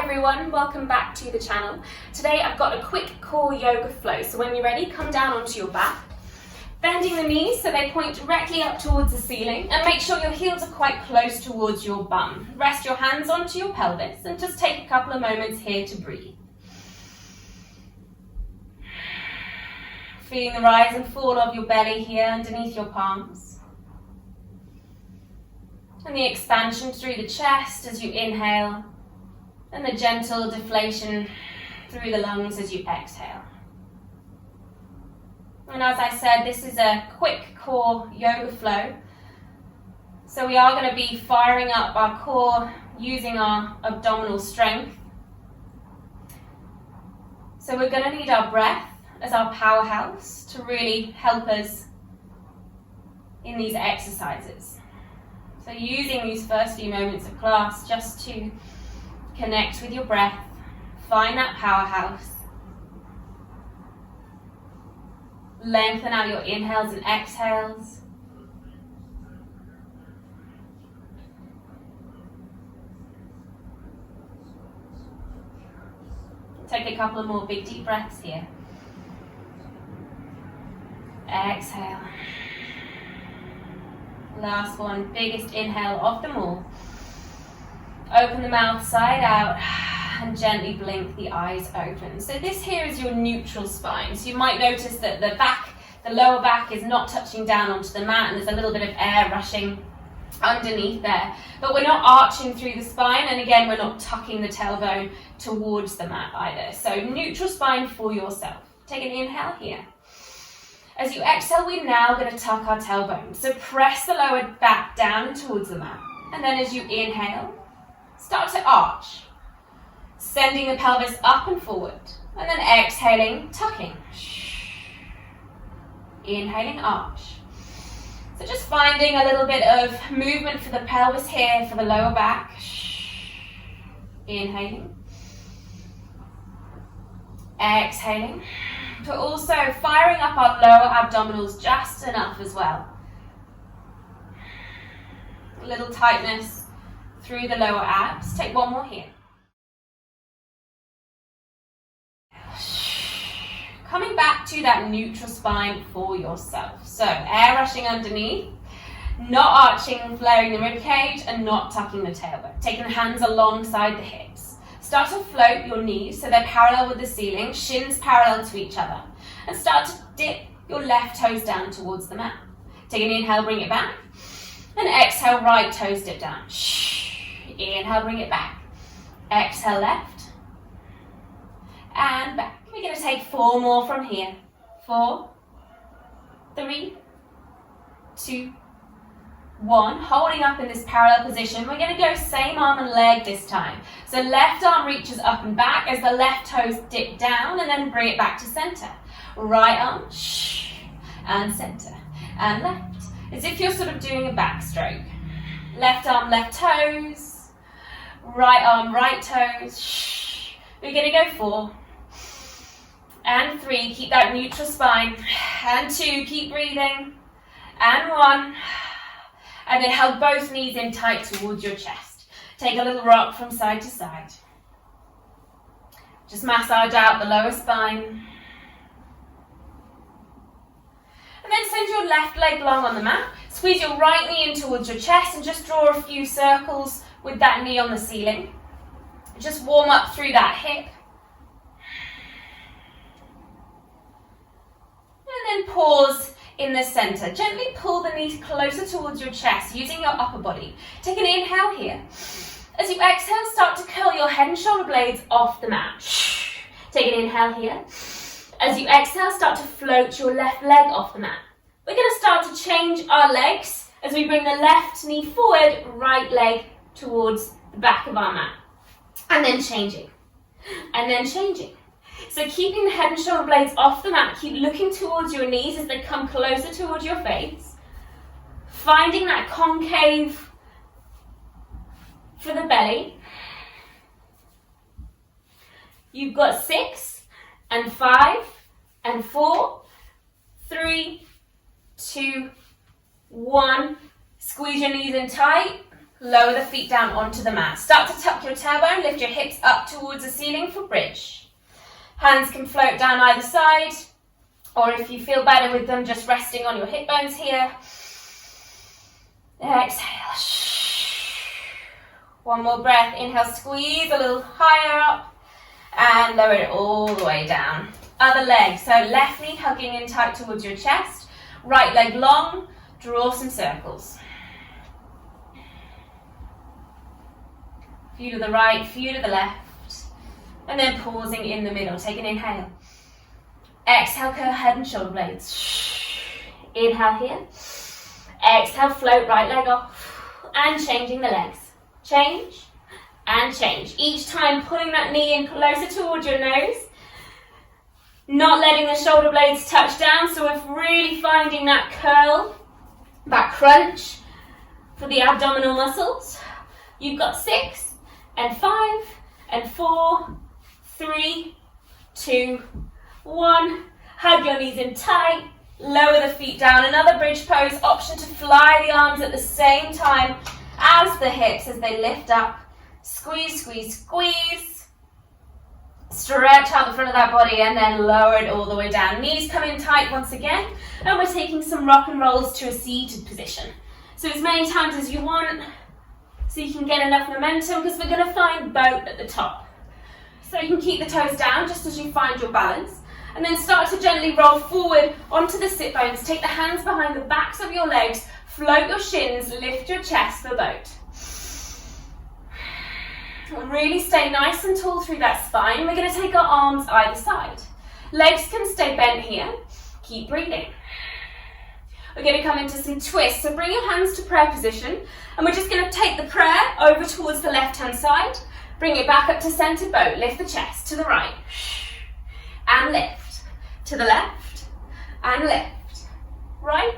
everyone, welcome back to the channel. Today I've got a quick core yoga flow, so when you're ready, come down onto your back, bending the knees so they point directly up towards the ceiling, and make sure your heels are quite close towards your bum. Rest your hands onto your pelvis and just take a couple of moments here to breathe. Feeling the rise and fall of your belly here underneath your palms. And the expansion through the chest as you inhale, and the gentle deflation through the lungs as you exhale. And as I said, this is a quick core yoga flow. So we are going to be firing up our core using our abdominal strength. So we're going to need our breath as our powerhouse to really help us in these exercises. So using these first few moments of class just to connect with your breath, find that powerhouse, lengthen out your inhales and exhales. Take a couple of more big deep breaths here. Exhale. Last one, biggest inhale of them all. Open the mouth side out and gently blink the eyes open. So this here is your neutral spine. So you might notice that the lower back is not touching down onto the mat and there's a little bit of air rushing underneath there. But we're not arching through the spine, and again, we're not tucking the tailbone towards the mat either. So neutral spine for yourself. Take an inhale here. As you exhale, we're now going to tuck our tailbone. So press the lower back down towards the mat. And then as you inhale, start to arch, sending the pelvis up and forward. And then exhaling, tucking. Inhaling, arch. So just finding a little bit of movement for the pelvis here, for the lower back. Inhaling. Exhaling. We're also firing up our lower abdominals just enough as well. A little tightness through the lower abs. Take one more here. Coming back to that neutral spine for yourself. So air rushing underneath, not arching and flaring the rib cage, and not tucking the tailbone. Taking the hands alongside the hips. Start to float your knees so they're parallel with the ceiling, shins parallel to each other. And start to dip your left toes down towards the mat. Take an inhale, bring it back. And exhale, right toes dip down. Inhale, bring it back. Exhale, left. And back. We're going to take 4 more from here. 4, 3, 2, 1. Holding up in this parallel position. We're going to go same arm and leg this time. So left arm reaches up and back as the left toes dip down, and then bring it back to center. Right arm, and center. And left. As if you're sort of doing a backstroke. Left arm, left toes. Right arm, right toes. We're going to go 4. And 3, keep that neutral spine. And 2, keep breathing. And 1. And then hug both knees in tight towards your chest. Take a little rock from side to side. Just massage out the lower spine. And then send your left leg long on the mat. Squeeze your right knee in towards your chest and just draw a few circles with that knee on the ceiling. Just warm up through that hip. And then pause in the center. Gently pull the knees closer towards your chest using your upper body. Take an inhale here. As you exhale, start to curl your head and shoulder blades off the mat. Take an inhale here. As you exhale, start to float your left leg off the mat. We're going to start to change our legs as we bring the left knee forward, right leg towards the back of our mat. And then changing. And then changing. So keeping the head and shoulder blades off the mat, keep looking towards your knees as they come closer towards your face. Finding that concave for the belly. You've got 6 and 5 and 4, 3, 2, 1. Squeeze your knees in tight. Lower the feet down onto the mat. Start to tuck your tailbone, lift your hips up towards the ceiling for bridge. Hands can float down either side, or if you feel better with them, just resting on your hip bones here. Exhale. One more breath. Inhale, squeeze a little higher up, and lower it all the way down. Other leg, so left knee hugging in tight towards your chest, right leg long, draw some circles. Few to the right, few to the left, and then pausing in the middle. Take an inhale. Exhale, curl head and shoulder blades. Inhale here. Exhale, float right leg off, and changing the legs. Change and change. Each time pulling that knee in closer towards your nose, not letting the shoulder blades touch down, so we're really finding that curl, that crunch for the abdominal muscles. You've got 6 and 5 and 4, 3, 2, 1. Hug your knees in tight, lower the feet down. Another bridge pose, option to fly the arms at the same time as the hips as they lift up. Squeeze, squeeze, squeeze. Stretch out the front of that body and then lower it all the way down. Knees come in tight once again, and we're taking some rock and rolls to a seated position. So as many times as you want, so you can get enough momentum, because we're going to find boat at the top. So you can keep the toes down just as you find your balance, and then start to gently roll forward onto the sit bones. Take the hands behind the backs of your legs, float your shins, lift your chest for boat. And really stay nice and tall through that spine. We're going to take our arms either side. Legs can stay bent here. Keep breathing. We're going to come into some twists. So bring your hands to prayer position, and we're just going to take the prayer over towards the left-hand side. Bring it back up to center boat. Lift the chest to the right. And lift. To the left. And lift. Right.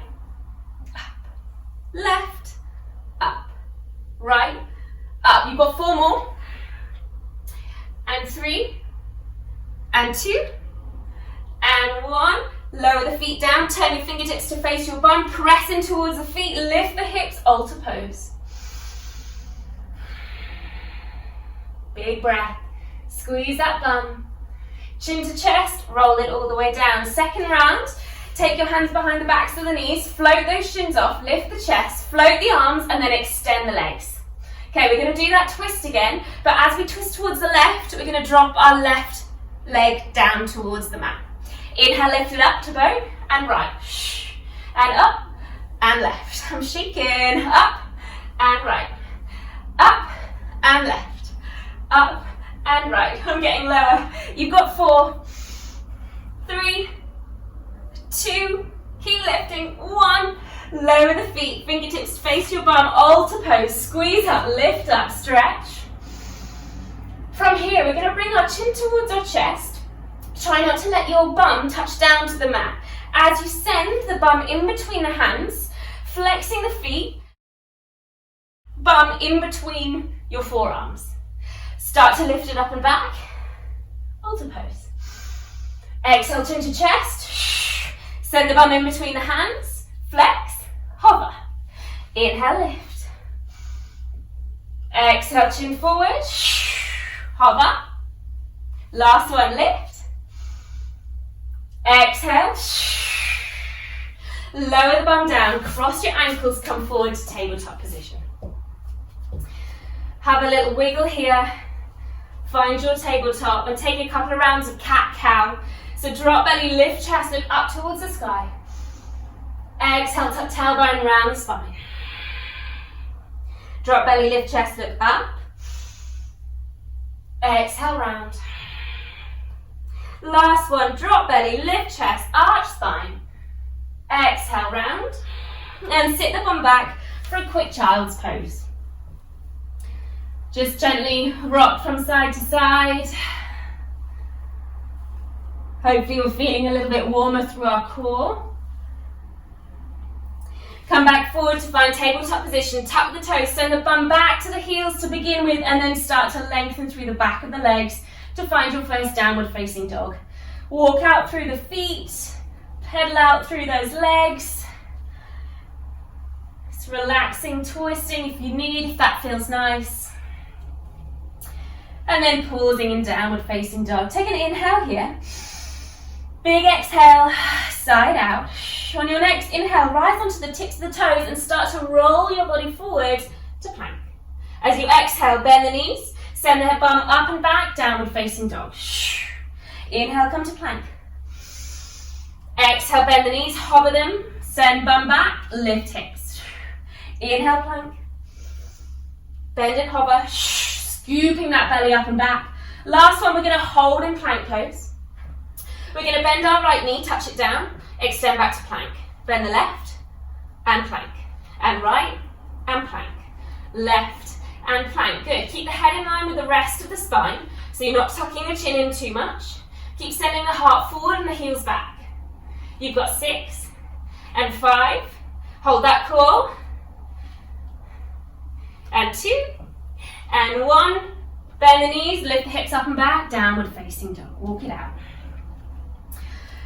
Up. Left. Up. Right. Up. You've got 4 more. And 3. And 2. And 1. Lower the feet down. Turn your fingertips to face your bum. Press in towards the feet. Lift the hips. Altar pose. Big breath. Squeeze that bum. Chin to chest. Roll it all the way down. Second round. Take your hands behind the backs of the knees. Float those shins off. Lift the chest. Float the arms and then extend the legs. Okay, we're going to do that twist again, but as we twist towards the left, we're going to drop our left leg down towards the mat. Inhale, lift it up to boat, and right. And up, and left. I'm shaking. Up, and right. Up, and left. Up, and right. I'm getting lower. You've got 4, 3, 2, keep lifting, 1. Lower the feet, fingertips face your bum, altar pose, squeeze up, lift up, stretch. From here, we're going to bring our chin towards our chest. Try not to let your bum touch down to the mat. As you send the bum in between the hands, flexing the feet, bum in between your forearms. Start to lift it up and back, altar pose. Exhale, chin to chest. Send the bum in between the hands, flex. Hover. Inhale, lift. Exhale, chin forward. Hover. Last one, lift. Exhale. Lower the bum down. Cross your ankles, come forward to tabletop position. Have a little wiggle here. Find your tabletop and take a couple of rounds of cat-cow. So drop belly, lift chest, look up towards the sky. Exhale, tuck tailbone round the spine. Drop belly, lift chest, look up. Exhale, round. Last one, drop belly, lift chest, arch spine. Exhale, round. And sit the bum back for a quick child's pose. Just gently rock from side to side. Hopefully we're feeling a little bit warmer through our core. Come back forward to find tabletop position. Tuck the toes, send the bum back to the heels to begin with, and then start to lengthen through the back of the legs to find your first downward facing dog. Walk out through the feet, pedal out through those legs. Just relaxing, twisting if you need, if that feels nice. And then pausing in downward facing dog. Take an inhale here. Big exhale, side out. On your next inhale, rise onto the tips of the toes and start to roll your body forward to plank. As you exhale, bend the knees, send the head bum up and back, downward facing dog. Inhale, come to plank. Exhale, bend the knees, hover them, send bum back, lift hips. Inhale, plank. Bend and hover, scooping that belly up and back. Last one, we're going to hold in plank pose. We're going to bend our right knee, touch it down, extend back to plank. Bend the left and plank. And right and plank. Left and plank. Good. Keep the head in line with the rest of the spine, so you're not tucking your chin in too much. Keep sending the heart forward and the heels back. You've got 6 and 5. Hold that core. And 2 and 1. Bend the knees, lift the hips up and back, downward facing dog. Walk it out.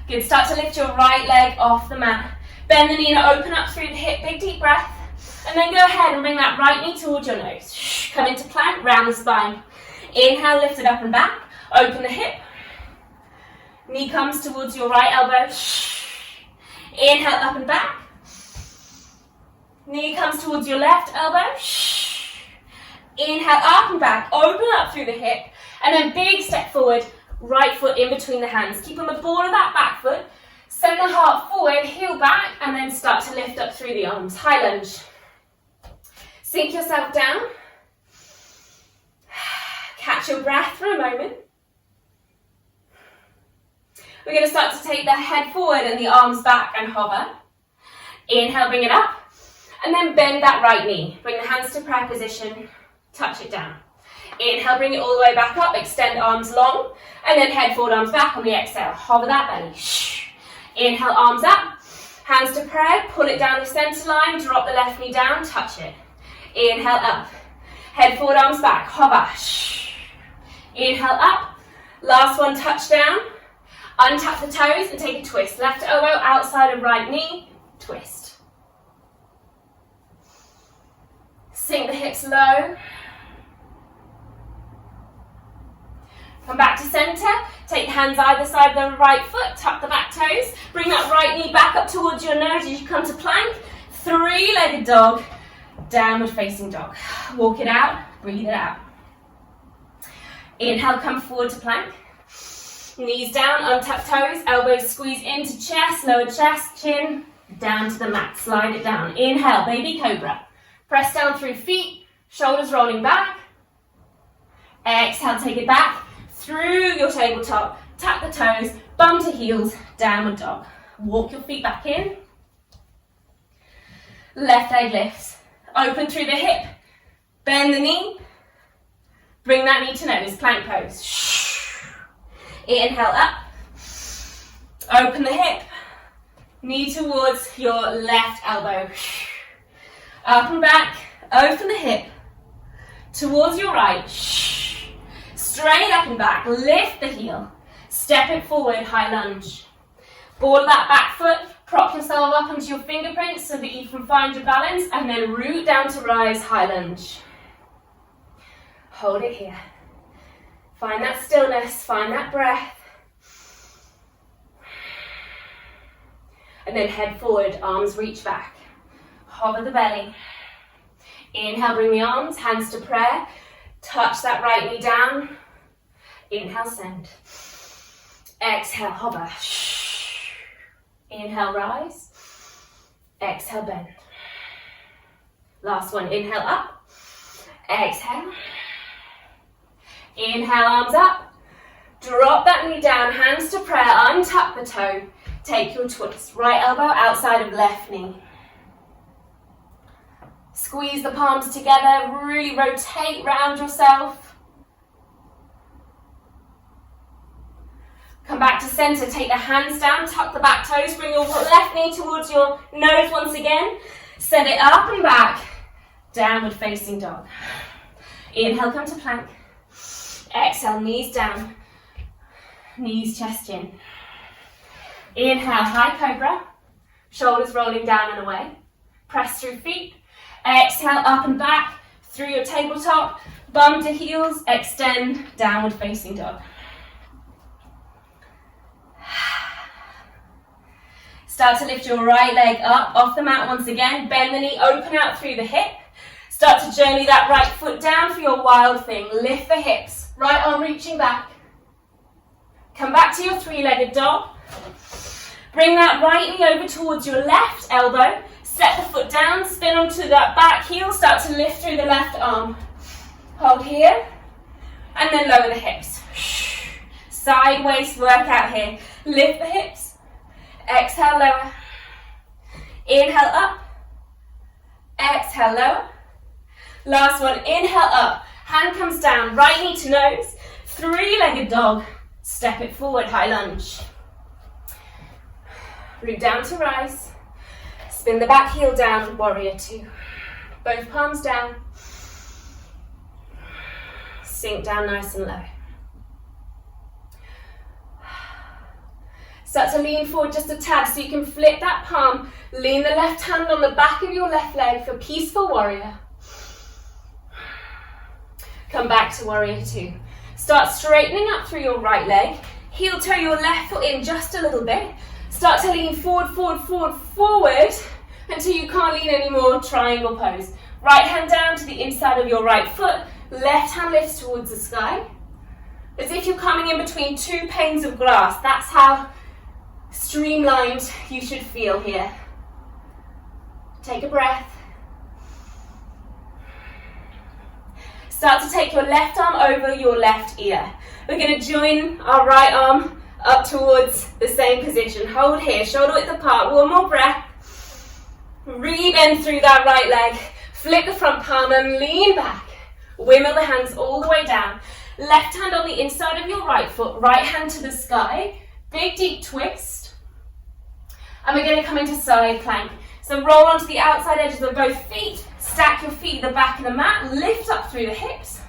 Good. Start to lift your right leg off the mat. Bend the knee and open up through the hip. Big deep breath. And then go ahead and bring that right knee towards your nose. Come into plank, round the spine. Inhale, lift it up and back. Open the hip. Knee comes towards your right elbow. Inhale, up and back. Knee comes towards your left elbow. Inhale, up and back. Open up through the hip. And then big step forward. Right foot in between the hands. Keep on the ball of that back foot. Send the heart forward, heel back, and then start to lift up through the arms. High lunge. Sink yourself down. Catch your breath for a moment. We're going to start to take the head forward and the arms back and hover. Inhale, bring it up. And then bend that right knee. Bring the hands to prayer position. Touch it down. Inhale, bring it all the way back up. Extend arms long. And then head forward, arms back on the exhale. Hover that belly. Inhale, arms up. Hands to prayer. Pull it down the center line. Drop the left knee down. Touch it. Inhale, up. Head forward, arms back. Hover. Inhale, up. Last one, touch down. Untap the toes and take a twist. Left elbow outside of right knee. Twist. Sink the hips low. Come back to center. Take the hands either side of the right foot. Tuck the back toes. Bring that right knee back up towards your nose as you come to plank. 3-legged dog. Downward facing dog. Walk it out. Breathe it out. Inhale, come forward to plank. Knees down, untap toes. Elbows squeeze into chest. Lower chest, chin. Down to the mat. Slide it down. Inhale, baby cobra. Press down through feet. Shoulders rolling back. Exhale, take it back. Through your tabletop, tap the toes, bum to heels, downward dog. Walk your feet back in. Left leg lifts. Open through the hip. Bend the knee. Bring that knee to nose, plank pose. Inhale up. Open the hip. Knee towards your left elbow. Up and back. Open the hip. Towards your right. Straight up and back, lift the heel, step it forward, high lunge. Ball that back foot, prop yourself up onto your fingerprints so that you can find your balance, and then root down to rise, high lunge. Hold it here. Find that stillness, find that breath. And then head forward, arms reach back. Hover the belly. Inhale, bring the arms, hands to prayer. Touch that right knee down. Inhale, send. Exhale, hover. Inhale, rise. Exhale, bend. Last one, inhale, up. Exhale. Inhale, arms up. Drop that knee down, hands to prayer, untuck the toe. Take your twist. Right elbow outside of left knee. Squeeze the palms together, really rotate round yourself. Come back to center, take the hands down, tuck the back toes, bring your left knee towards your nose once again. Send it up and back, downward facing dog. Inhale, come to plank. Exhale, knees down, knees, chest, chin. Inhale, high cobra, shoulders rolling down and away. Press through feet. Exhale, up and back through your tabletop. Bum to heels, extend, downward facing dog. Start to lift your right leg up off the mat once again. Bend the knee, open out through the hip. Start to journey that right foot down for your wild thing. Lift the hips, right arm reaching back. Come back to your three-legged dog. Bring that right knee over towards your left elbow. Set the foot down, spin onto that back heel. Start to lift through the left arm. Hold here, and then lower the hips. Sideways workout here. Lift the hips. Exhale, lower. Inhale, up. Exhale, lower. Last one, inhale, up. Hand comes down, right knee to nose. Three-legged dog. Step it forward, high lunge. Root down to rise. Spin the back heel down, warrior two. Both palms down. Sink down nice and low. Start to lean forward just a tad so you can flip that palm. Lean the left hand on the back of your left leg for peaceful warrior. Come back to warrior two. Start straightening up through your right leg. Heel toe your left foot in just a little bit. Start to lean forward, forward, forward, forward until you can't lean anymore. Triangle pose. Right hand down to the inside of your right foot. Left hand lifts towards the sky. As if you're coming in between two panes of glass. That's how streamlined you should feel here. Take a breath. Start to take your left arm over your left ear. We're going to join our right arm up towards the same position. Hold here, shoulder width apart. One more breath. Re-bend through that right leg. Flip the front palm and lean back. Wimble the hands all the way down. Left hand on the inside of your right foot. Right hand to the sky. Big deep twist. And we're going to come into side plank. So roll onto the outside edges of both feet. Stack your feet at the back of the mat. Lift up through the hips.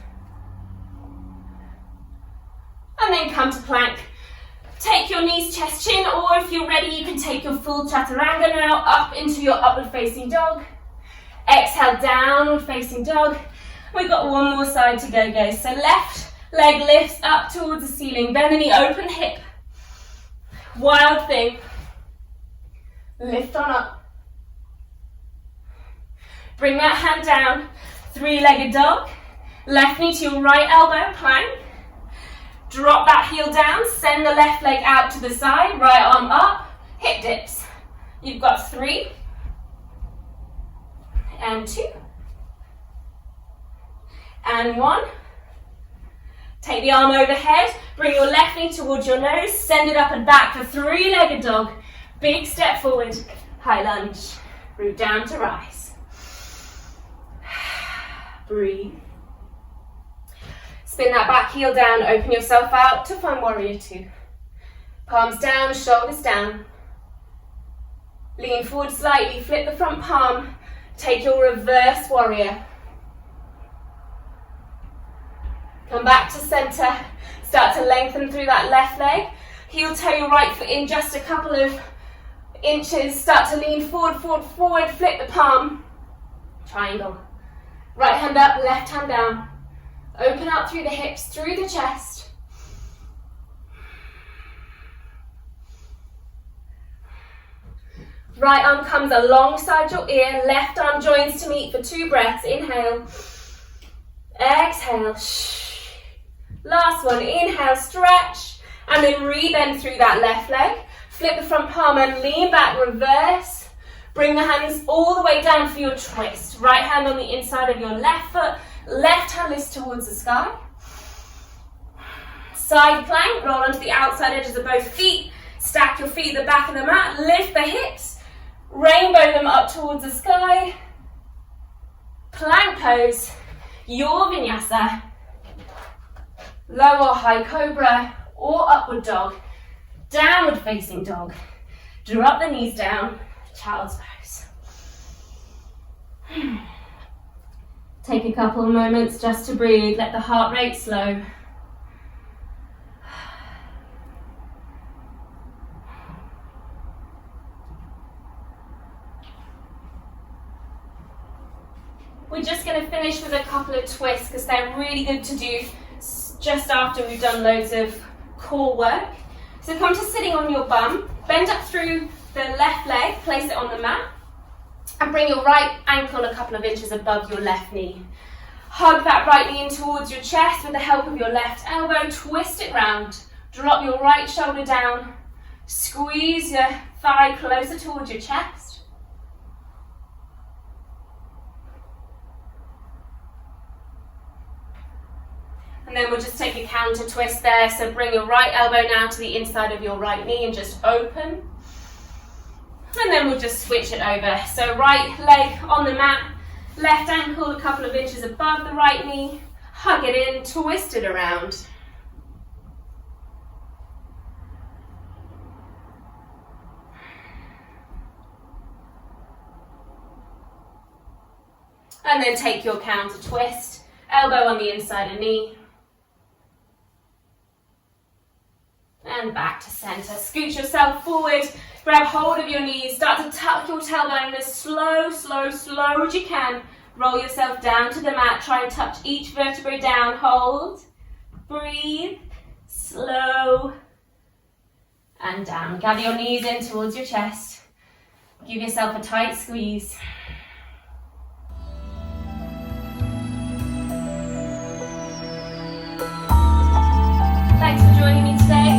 And then come to plank. Take your knees, chest, chin, or if you're ready, you can take your full chaturanga now up into your upward facing dog. Exhale, downward facing dog. We've got one more side to go, guys. So left leg lifts up towards the ceiling. Bend the knee, open hip. Wild thing. Lift on up. Bring that hand down. Three-legged dog. Left knee to your right elbow, plank. Drop that heel down. Send the left leg out to the side. Right arm up. Hip dips. You've got 3 and 2 and 1. Take the arm overhead. Bring your left knee towards your nose. Send it up and back for three-legged dog. Big step forward. High lunge. Root down to rise. Breathe. Spin that back heel down. Open yourself out to find warrior two. Palms down, shoulders down. Lean forward slightly. Flip the front palm. Take your reverse warrior. Come back to center. Start to lengthen through that left leg. Heel toe your right foot in just a couple of inches. Start to lean forward, forward, forward. Flip the palm. Triangle. Right hand up, left hand down. Open out through the hips, through the chest. Right arm comes alongside your ear. Left arm joins to meet for 2 breaths. Inhale. Exhale. Last one. Inhale, stretch. And then re-bend through that left leg. Flip the front palm and lean back, reverse. Bring the hands all the way down for your twist. Right hand on the inside of your left foot. Left hand lifts towards the sky. Side plank. Roll onto the outside edges of both feet. Stack your feet at the back of the mat. Lift the hips. Rainbow them up towards the sky. Plank pose. Your vinyasa. Low or high cobra or upward dog. Downward facing dog. Drop the knees down. Child's pose. Take a couple of moments just to breathe. Let the heart rate slow. We're just going to finish with a couple of twists because they're really good to do just after we've done loads of core work. So come to sitting on your bum, bend up through the left leg, place it on the mat, and bring your right ankle a couple of inches above your left knee. Hug that right knee in towards your chest with the help of your left elbow, twist it round, drop your right shoulder down, squeeze your thigh closer towards your chest. And then we'll just take a counter twist there. So bring your right elbow now to the inside of your right knee and just open. And then we'll just switch it over. So right leg on the mat, left ankle a couple of inches above the right knee. Hug it in, twist it around. And then take your counter twist, elbow on the inside of knee. And back to center. Scoot yourself forward, grab hold of your knees, start to tuck your tailbone as slow as you can. Roll yourself down to the mat, try and touch each vertebrae down. Hold, breathe, slow, and down. Gather your knees in towards your chest. Give yourself a tight squeeze. Thanks for joining me today.